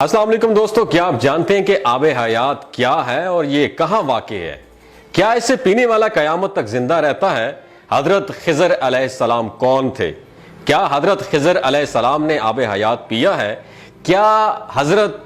अस्सलाम वालेकुम दोस्तों, क्या आप जानते हैं कि आबे हयात क्या है और ये कहां वाक़ है? क्या इसे पीने वाला कयामत तक जिंदा रहता है? हजरत खिज़र अलैहिस्सलाम कौन थे? क्या हजरत खिज़र अलैहिस्सलाम ने आबे हयात पिया है? क्या हजरत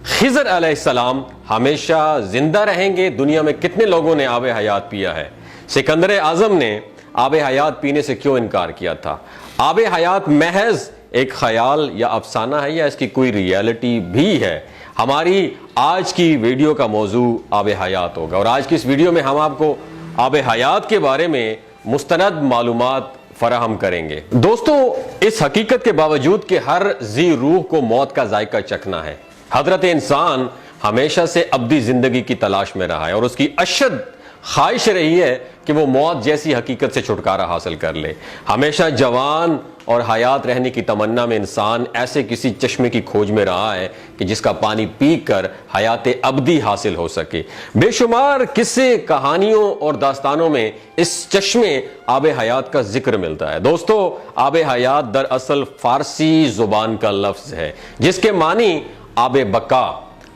खिज़र अलैहिस्सलाम हमेशा जिंदा रहेंगे? दुनिया में कितने लोगों ने आबे हयात पिया है? सिकंदर आजम ने आबे हयात पीने से क्यों इनकार किया था? आबे हयात महज एक ख्याल या अफसाना है या इसकी कोई रियलिटी भी है? हमारी आज की वीडियो का मौजू आबे हयात होगा और आज की इस वीडियो में हम आपको आबे हयात के बारे में मुस्तनद मालूमात फराहम करेंगे। दोस्तों, इस हकीकत के बावजूद कि हर जी रूह को मौत का जायका चखना है, हजरत इंसान हमेशा से अब्दी जिंदगी की तलाश में रहा है और उसकी अशद ख्वाहिश रही है कि वो मौत जैसी हकीकत से छुटकारा हासिल कर ले। हमेशा जवान और हयात रहने की तमन्ना में इंसान ऐसे किसी चश्मे की खोज में रहा है कि जिसका पानी पीकर हयात अब्दी हासिल हो सके। बेशुमार किस्से, कहानियों और दास्तानों में इस चश्मे आबे हयात का जिक्र मिलता है। दोस्तों, आबे हयात दरअसल फारसी जुबान का लफ्ज है जिसके मानी आबे बका,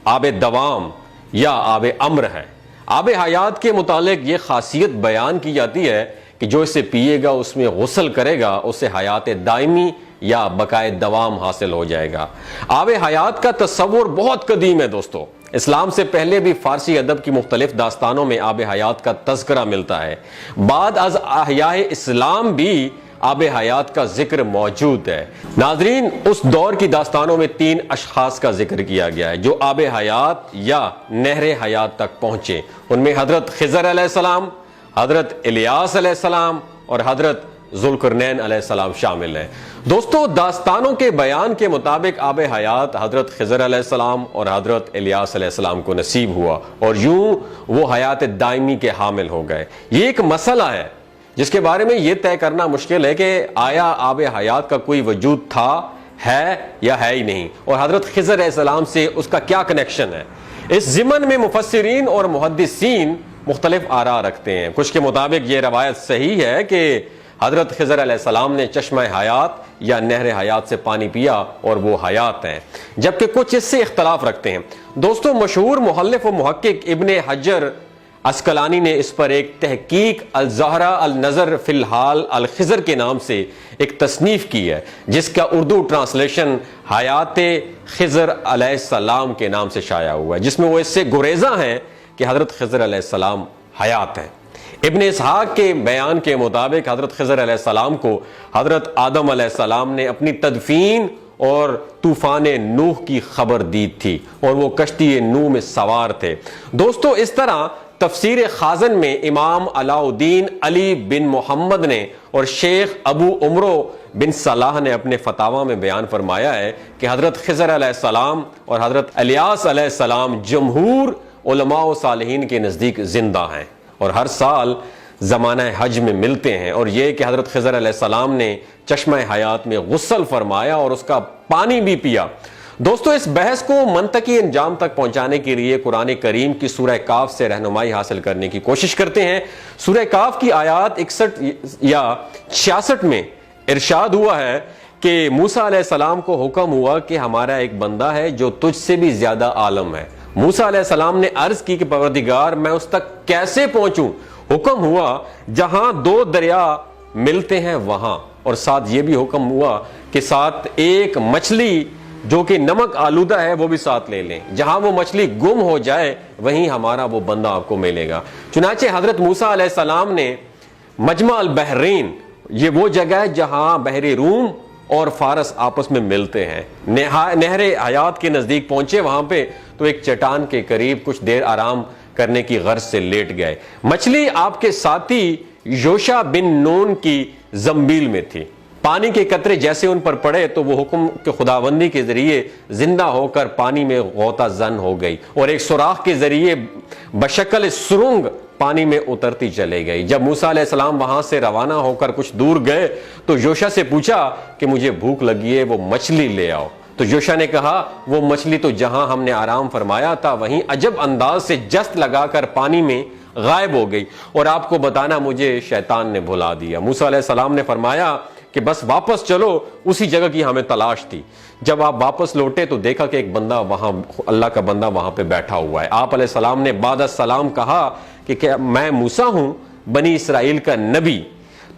आबे दवाम या आबे अम्र है। आबे हयात के मुतालिक ये खासियत बयान की जाती है कि जो इसे पिएगा, उसमें गुस्ल करेगा, उसे हयात दायमी या बकाए दवाम हासिल हो जाएगा। आबे हयात का तस्वुर बहुत कदीम है दोस्तों। इस्लाम से पहले भी फारसी अदब की मुख्तलिफ दास्तानों में आबे हयात का तज़किरा मिलता है। बाद अज़ अहयाए इस्लाम भी आबे हयात का जिक्र मौजूद है। नाजरीन, उस दौर की दास्तानों में 3 अशखास का जिक्र किया गया है जो आबे हयात या नहरे हयात तक पहुंचे। उनमें हजरत खिज़र अलैहिस्सलाम, हजरत इलियास अलैहिस्सलाम और हजरत ज़ुल्करनैन अलैहिस्सलाम शामिल हैं। दोस्तों, दास्तानों के बयान के मुताबिक आबे हयात हजरत खिज़र अलैहिस्सलाम और हजरत इलियास अलैहिस्सलाम को नसीब हुआ और यूं वो हयात दायमी के हामिल हो गए। ये एक मसला है जिसके बारे में यह तय करना मुश्किल है कि आया आबे हयात का कोई वजूद था, है या है ही नहीं, और हजरत खिज़र अलैहिस्सलाम से उसका क्या कनेक्शन है। इस ज़िमन में मुफस्सिरीन और मुहद्दिसीन मुख्तलिफ आरा रखते हैं। कुछ के मुताबिक यह रवायत सही है कि हजरत खिज़र अलैहिस्सलाम ने चश्मा हयात या नहर हयात से पानी पिया और वो हयात हैं, जबकि कुछ इससे इख्तलाफ रखते हैं। दोस्तों, मशहूर मुहल्लिफ व मुहक्किक इब्ने हजर अस्कलानी ने इस पर एक तहकीक अल-ज़हरा अल-नज़र फ़िलहाल अल-खिज़र के नाम से एक तसनीफ़ की है जिसका उर्दू ट्रांसलेशन हयात खिज़र अलैहिस्सलाम के नाम से शाया हुआ है, जिसमें वो इससे गुरेज़ा हैं कि हज़रत खिज़र अलैहिस्सलाम हयात हैं। इब्ने इसहाक़ के बयान के मुताबिक हज़रत खिज़र अलैहिस्सलाम को हज़रत आदम अलैहिस्सलाम ने अपनी तदफीन और तूफ़ान नूह की खबर दी थी और वो कश्ती नूह में सवार थे। दोस्तों, इस तरह तफसीर खाजन में इमाम अलाउद्दीन अली बिन मोहम्मद ने और शेख अबू उमरो बिन सलाह ने अपने फतावा में बयान फरमाया है कि हज़रत खिज़र अलैहिस्सलाम और हज़रत इलियास अलैहिस्सलाम जमहूर उलमा व सालिहीन के नज़दीक जिंदा हैं और हर साल ज़माना हज में मिलते हैं। और यह कि हज़रत खिज़र अलैहिस्सलाम ने चश्मा हयात में गुस्ल फरमाया और उसका पानी भी पिया। दोस्तों, इस बहस को मंतकी अंजाम तक पहुंचाने के लिए कुरान करीम की सूरह काफ से रहनुमाई हासिल करने की कोशिश करते हैं। सूरह काफ की आयात 61 या 66 में इरशाद हुआ है कि मूसा अलैहिस्सलाम को हुक्म हुआ कि हमारा एक बंदा है जो तुझसे भी ज्यादा आलम है। मूसा अलैहिस्सलाम ने अर्ज की कि परवरदिगार, मैं उस तक कैसे पहुंचूं? हुक्म हुआ जहां 2 दरिया मिलते हैं वहां, और साथ ये भी हुक्म हुआ कि साथ एक मछली जो कि नमक आलूदा है वो भी साथ ले लें। जहां वो मछली गुम हो जाए वहीं हमारा वो बंदा आपको मिलेगा। चुनाचे हजरत मूसा अलैहिस्सलाम ने मजमा अल बहरीन, ये वो जगह है जहां बहरे रूम और फारस आपस में मिलते हैं, नहरे हयात के नजदीक पहुंचे। वहां पे तो एक चट्टान के करीब कुछ देर आराम करने की गर्ज से लेट गए। मछली आपके साथी योशा बिन नून की जंबील में थी। पानी के कतरे जैसे उन पर पड़े तो वो हुक्म के खुदाबंदी के जरिए जिंदा होकर पानी में गोता जन हो गई और एक सुराख के जरिए बशक्ल सुरंग पानी में उतरती चले गई। जब मूसा अलैहिस्सलाम वहां से रवाना होकर कुछ दूर गए तो योशा से पूछा कि मुझे भूख लगी है, वो मछली ले आओ। तो योशा ने कहा, वो मछली तो जहां हमने आराम फरमाया था वहीं अजब अंदाज से जस्त लगाकर पानी में गायब हो गई और आपको बताना मुझे शैतान ने भुला दिया। मूसा अलैहिस्सलाम ने फरमाया कि बस वापस चलो, उसी जगह की हमें तलाश थी। जब आप वापस लौटे तो देखा कि एक बंदा वहां, अल्लाह का बंदा वहां पे बैठा हुआ है। आप अलैहिस्सलाम ने बाद सलाम कहा कि क्या मैं मूसा हूं, बनी इसराइल का नबी।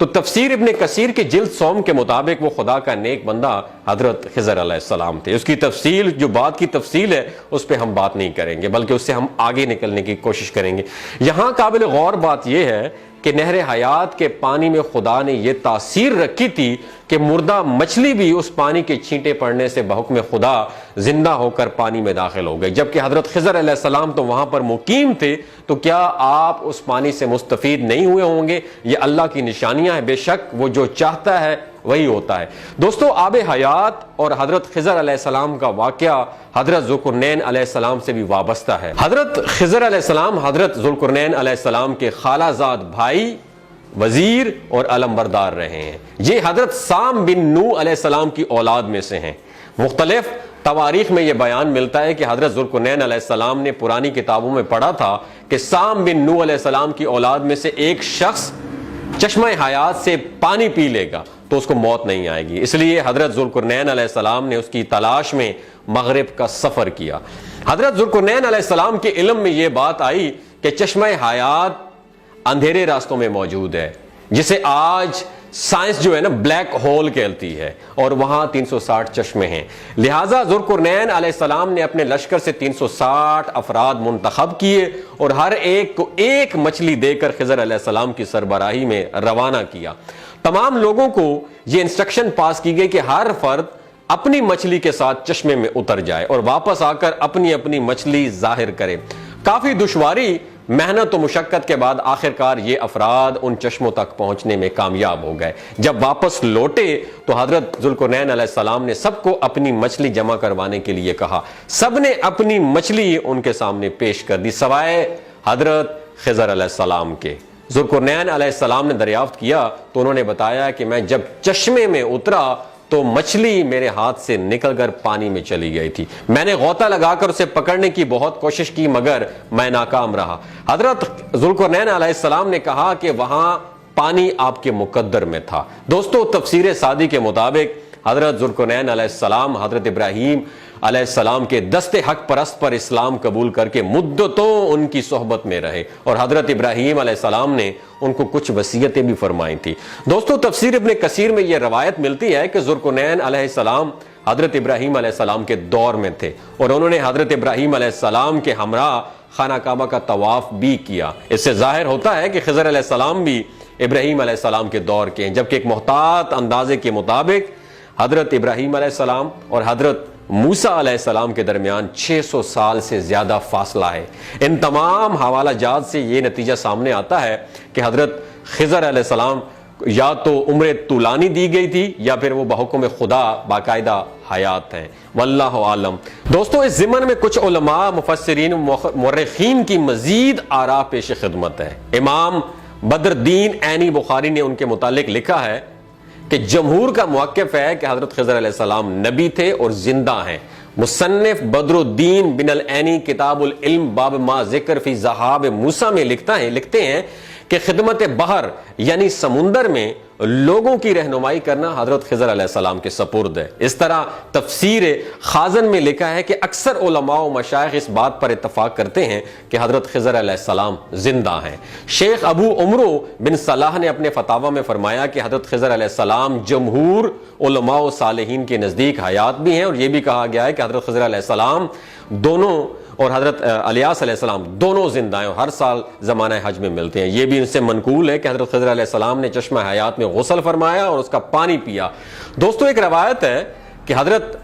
तो तफसीर इब्ने कसीर के जिल्द सोम के मुताबिक वो खुदा का नेक बंदा हजरत खिजर अलैहिस्सलाम थे। उसकी तफसील, जो बात की तफसील है, उस पर हम बात नहीं करेंगे, बल्कि उससे हम आगे निकलने की कोशिश करेंगे। यहां काबिल गौर बात यह है कि नहर हयात के पानी में खुदा ने यह तासीर रखी थी कि मुर्दा मछली भी उस पानी के छींटे पड़ने से बहुक्म खुदा जिंदा होकर पानी में दाखिल हो गई। जबकि हजरत खिजर अलैहिस्सलाम तो वहां पर मुकीम थे, तो क्या आप उस पानी से मुस्तफीद नहीं हुए होंगे? ये अल्लाह की निशानियां हैं। बेशक वो जो चाहता है वही होता है। दोस्तों, आब हयात और हजरत खिजर अलैहिस्सलाम का वाकया हजरत ज़ुल्कुरनैन अलैहिस्सलाम से भी वाबस्ता है। हजरत खिजर अलैहिस्सलाम हजरत ज़ुल्कुरनैन अलैहिस्सलाम के खालाजाद भाई, वजीर और अलमबरदार रहे हैं। ये हजरत साम बिन नू अलैहिस्सलाम की औलाद में से हैं। मुख्तलिफ तवारीख में यह बयान मिलता है कि हजरत ज़ुल्कुरनैन अलैहिस्सलाम ने पुरानी किताबों में पढ़ा था कि साम बिन नू अलैहिस्सलाम की औलाद में से एक शख्स चश्मा हयात से पानी पी लेगा तो उसको मौत नहीं आएगी। इसलिए हजरत ज़ुल्कुरनैन अलैहिस्सलाम ने उसकी तलाश में मगरिब का सफर किया। हजरत ज़ुल्कुरनैन अलैहिस्सलाम के इल्म में यह बात आई कि चश्मा हयात अंधेरे रास्तों में मौजूद है, जिसे आज साइंस जो है ना ब्लैक होल कहती है, और वहां 360 चश्मे हैं। लिहाजा ज़ुल्कुरनैन अलैहिस्सलाम ने अपने लश्कर से 360 अफराद मुंतखब किए और हर एक को एक मछली देकर खिजर अलैहिस्सलाम की सरबराही में रवाना किया। तमाम लोगों को यह इंस्ट्रक्शन पास की गई कि हर फर्द अपनी मछली के साथ चश्मे में उतर जाए और वापस आकर अपनी अपनी मछली जाहिर करे। काफी दुश्वारी, मेहनत और मुशक्कत के बाद आखिरकार ये अफराद उन चश्मों तक पहुंचने में कामयाब हो गए। जब वापस लौटे तो हजरत ज़ुल्कुरनैन अलैहिस्सलाम ने सबको अपनी मछली जमा करवाने के लिए कहा। सबने अपनी मछली उनके सामने पेश कर दी, सवाए हजरत खिजर अलैहिस्सलाम के। ज़ुल्कुरनैन अलैहिस्सलाम ने दरियाफ्त किया तो उन्होंने बताया कि मैं जब चश्मे में उतरा तो मछली मेरे हाथ से निकलकर पानी में चली गई थी। मैंने गोता लगाकर उसे पकड़ने की बहुत कोशिश की मगर मैं नाकाम रहा। हजरत ज़ुल्कुरनैन अलैहिस्सलाम ने कहा कि वहां पानी आपके मुकद्दर में था। दोस्तों, तफसीर सादी के मुताबिक हजरत ज़ुल्कुरनैन अलैहिस्सलाम हजरत इब्राहीम अलैहिस्सलाम के दस्ते हक परस्त पर इस्लाम कबूल करके मुद्दतों उनकी सोहबत में रहे और हजरत इब्राहीम अलैहिस्सलाम ने उनको कुछ वसीयतें भी फरमाई थी। दोस्तों, तफसीर इब्ने कसीर में यह रवायत मिलती है कि ज़ुल्कुरनैन अलैहिस्सलाम हजरत इब्राहीम अलैहिस्सलाम के दौर में थे और उन्होंने हजरत इब्राहीम अलैहिस्सलाम के हमरा खाना काबा का तवाफ भी किया। इससे जाहिर होता है कि खिजर अलैहिस्सलाम भी इब्राहीम अलैहिस्सलाम के दौर के हैं, जबकि एक मुहतात अंदाजे के मुताबिक हजरत इब्राहीम अलैहिस्सलाम और हजरत मूसा अलैहिस्सलाम के दरमियान 600 साल से ज्यादा फासला है। इन तमाम हवाला जात से यह नतीजा सामने आता है कि हजरत खिजर अलैहिस्सलाम या तो उम्र तुलानी दी गई थी या फिर वो बहुकुम खुदा बाकायदा हयात हैं। वल्लाहु आलम। दोस्तों, इस ज़िमन में कुछ उलमा, मुफस्सिरीन, मुर्रिखीन की मजीद आरा पेश खिदमत है। इमाम बदरुद्दीन ऐनी बुखारी ने उनके मुतालिक लिखा है कि जमहूर का मुवक्किफ है कि हजरत खिजर अलैहिस्सलाम नबी थे और जिंदा हैं। मुसन्निफ बदरुद्दीन बिन अल ऐनी किताबुल इल्म बाब मा जिक्र फी ज़हाब मूसा में लिखते हैं कि खिदमत बहर यानी समुंदर में लोगों की रहनुमाई करना हजरत खिजर अलैहिस्सलाम के सपुर्द है। इस तरह तफसीर खाजन में लिखा है कि अक्सर उलमा व मशाइख इस बात पर इत्तफाक करते हैं कि हजरत खिजर अलैहिस्सलाम जिंदा हैं। शेख अबू उमरो बिन सलाह ने अपने फतावा में फरमाया कि हजरत खिजर अलैहिस्सलाम जमहूर उलमा व सालिहीन के नज़दीक हयात भी हैं और यह भी कहा गया है कि हजरत खिजर अलैहिस्सलाम दोनों और हजरत इलियास अलैहिस्सलाम दोनों जिंदा हैं और हर साल ज़माना हज में मिलते हैं। यह भी इनसे मनकूल है कि हजरत खिजर अलैहिस्सलाम ने चश्मा हयात में गुस्ल फरमाया और उसका पानी पिया। दोस्तों, एक रवायत है कि हजरत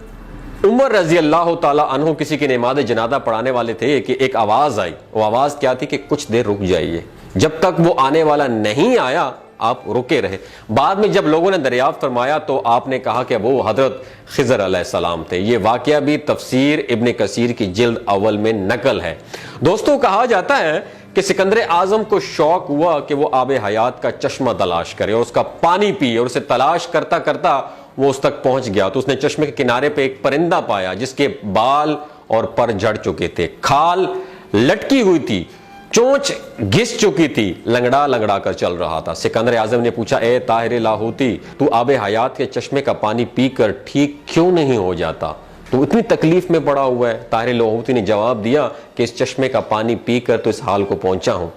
उमर रजी अल्लाह ताला अन्हु किसी की नमाज जनाजा पढ़ाने वाले थे कि एक आवाज आई। वो आवाज क्या थी कि कुछ देर रुक जाइए, जब तक वो आने वाला नहीं आया आप रुके रहे। बाद में जब लोगों ने दरियाफ्त फरमाया तो आपने कहा कि वो हजरत खिजर अलैहिस्सलाम थे। ये वाकया भी तफसीर इब्ने कसीर की जिल्द अव्वल में नकल है। दोस्तों, कहा जाता है कि सिकंदर आजम को शौक हुआ कि वो आब हयात का चश्मा तलाश करे और उसका पानी पिए और उसे तलाश करता करता वो उस तक पहुंच गया तो उसने चश्मे के किनारे पे एक परिंदा पाया जिसके बाल और पर झड़ चुके थे, खाल लटकी हुई थी, चोंच घिस चुकी थी, लंगड़ा लंगड़ा कर चल रहा था। सिकंदर आजम ने पूछा, ए ताहिर लाहौती, तू आबे हयात के चश्मे का पानी पीकर ठीक क्यों नहीं हो जाता? तू इतनी तकलीफ में पड़ा हुआ है। ताहिर लाहौती ने जवाब दिया कि इस चश्मे का पानी पीकर तो इस हाल को पहुंचा हूं।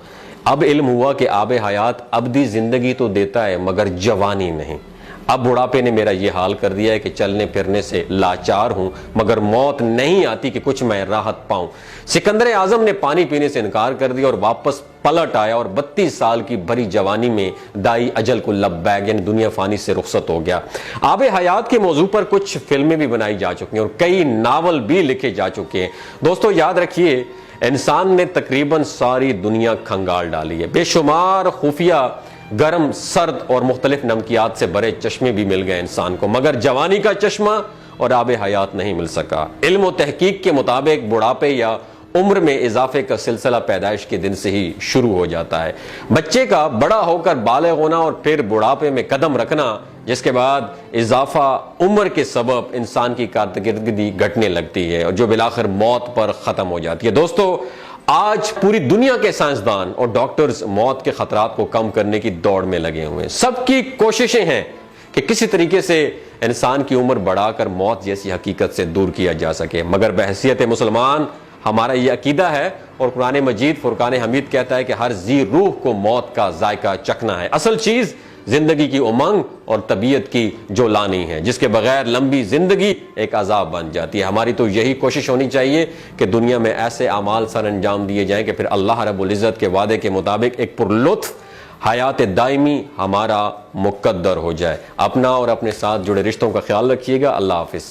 अब इल्म हुआ कि आबे हयात अब्दी जिंदगी तो देता है मगर जवानी नहीं। अब बुढ़ापे ने मेरा ये हाल कर दिया है कि चलने फिरने से लाचार हूं, मगर मौत नहीं आती कि कुछ मैं राहत पाऊं। सिकंदर आजम ने पानी पीने से इनकार कर दिया और वापस पलट आया और 32 साल की भरी जवानी में दाई अजल को लब्बैक यानी दुनिया फानी से रुखसत हो गया। आबे हयात के मौजू पर कुछ फिल्में भी बनाई जा चुकी हैं और कई नावल भी लिखे जा चुके हैं। दोस्तों याद रखिए, इंसान ने तकरीबन सारी दुनिया खंगाल डाली है। बेशुमार खुफिया गर्म, सर्द और मुख्तलिफ नमकियात से भरे चश्मे भी मिल गए इंसान को, मगर जवानी का चश्मा और आबे हयात नहीं मिल सका। इल्म और तहकीक के मुताबिक बुढ़ापे या उम्र में इजाफे का सिलसिला पैदाइश के दिन से ही शुरू हो जाता है। बच्चे का बड़ा होकर बालिग होना और फिर बुढ़ापे में कदम रखना, जिसके बाद इजाफा उम्र के सबब इंसान की कारकर्दगी घटने लगती है और जो बिलाखिर मौत पर खत्म हो जाती है। दोस्तों आज पूरी दुनिया के साइंसदान और डॉक्टर्स मौत के खतरात को कम करने की दौड़ में लगे हुए हैं। सबकी कोशिशें हैं कि किसी तरीके से इंसान की उम्र बढ़ाकर मौत जैसी हकीकत से दूर किया जा सके, मगर बहसियत मुसलमान हमारा यह अकीदा है और कुरान मजीद फुरकान हमीद कहता है कि हर जी रूह को मौत का जायका चखना है। असल चीज जिंदगी की उमंग और तबीयत की जो लानी है, जिसके बगैर लंबी जिंदगी एक अजाब बन जाती है। हमारी तो यही कोशिश होनी चाहिए कि दुनिया में ऐसे अमाल सर अंजाम दिए जाएं कि फिर अल्लाह रब्बुल इज्जत के वादे के मुताबिक एक पुरलुत्फ हयात दायमी हमारा मुकद्दर हो जाए। अपना और अपने साथ जुड़े रिश्तों का ख्याल रखिएगा। अल्लाह हाफिज।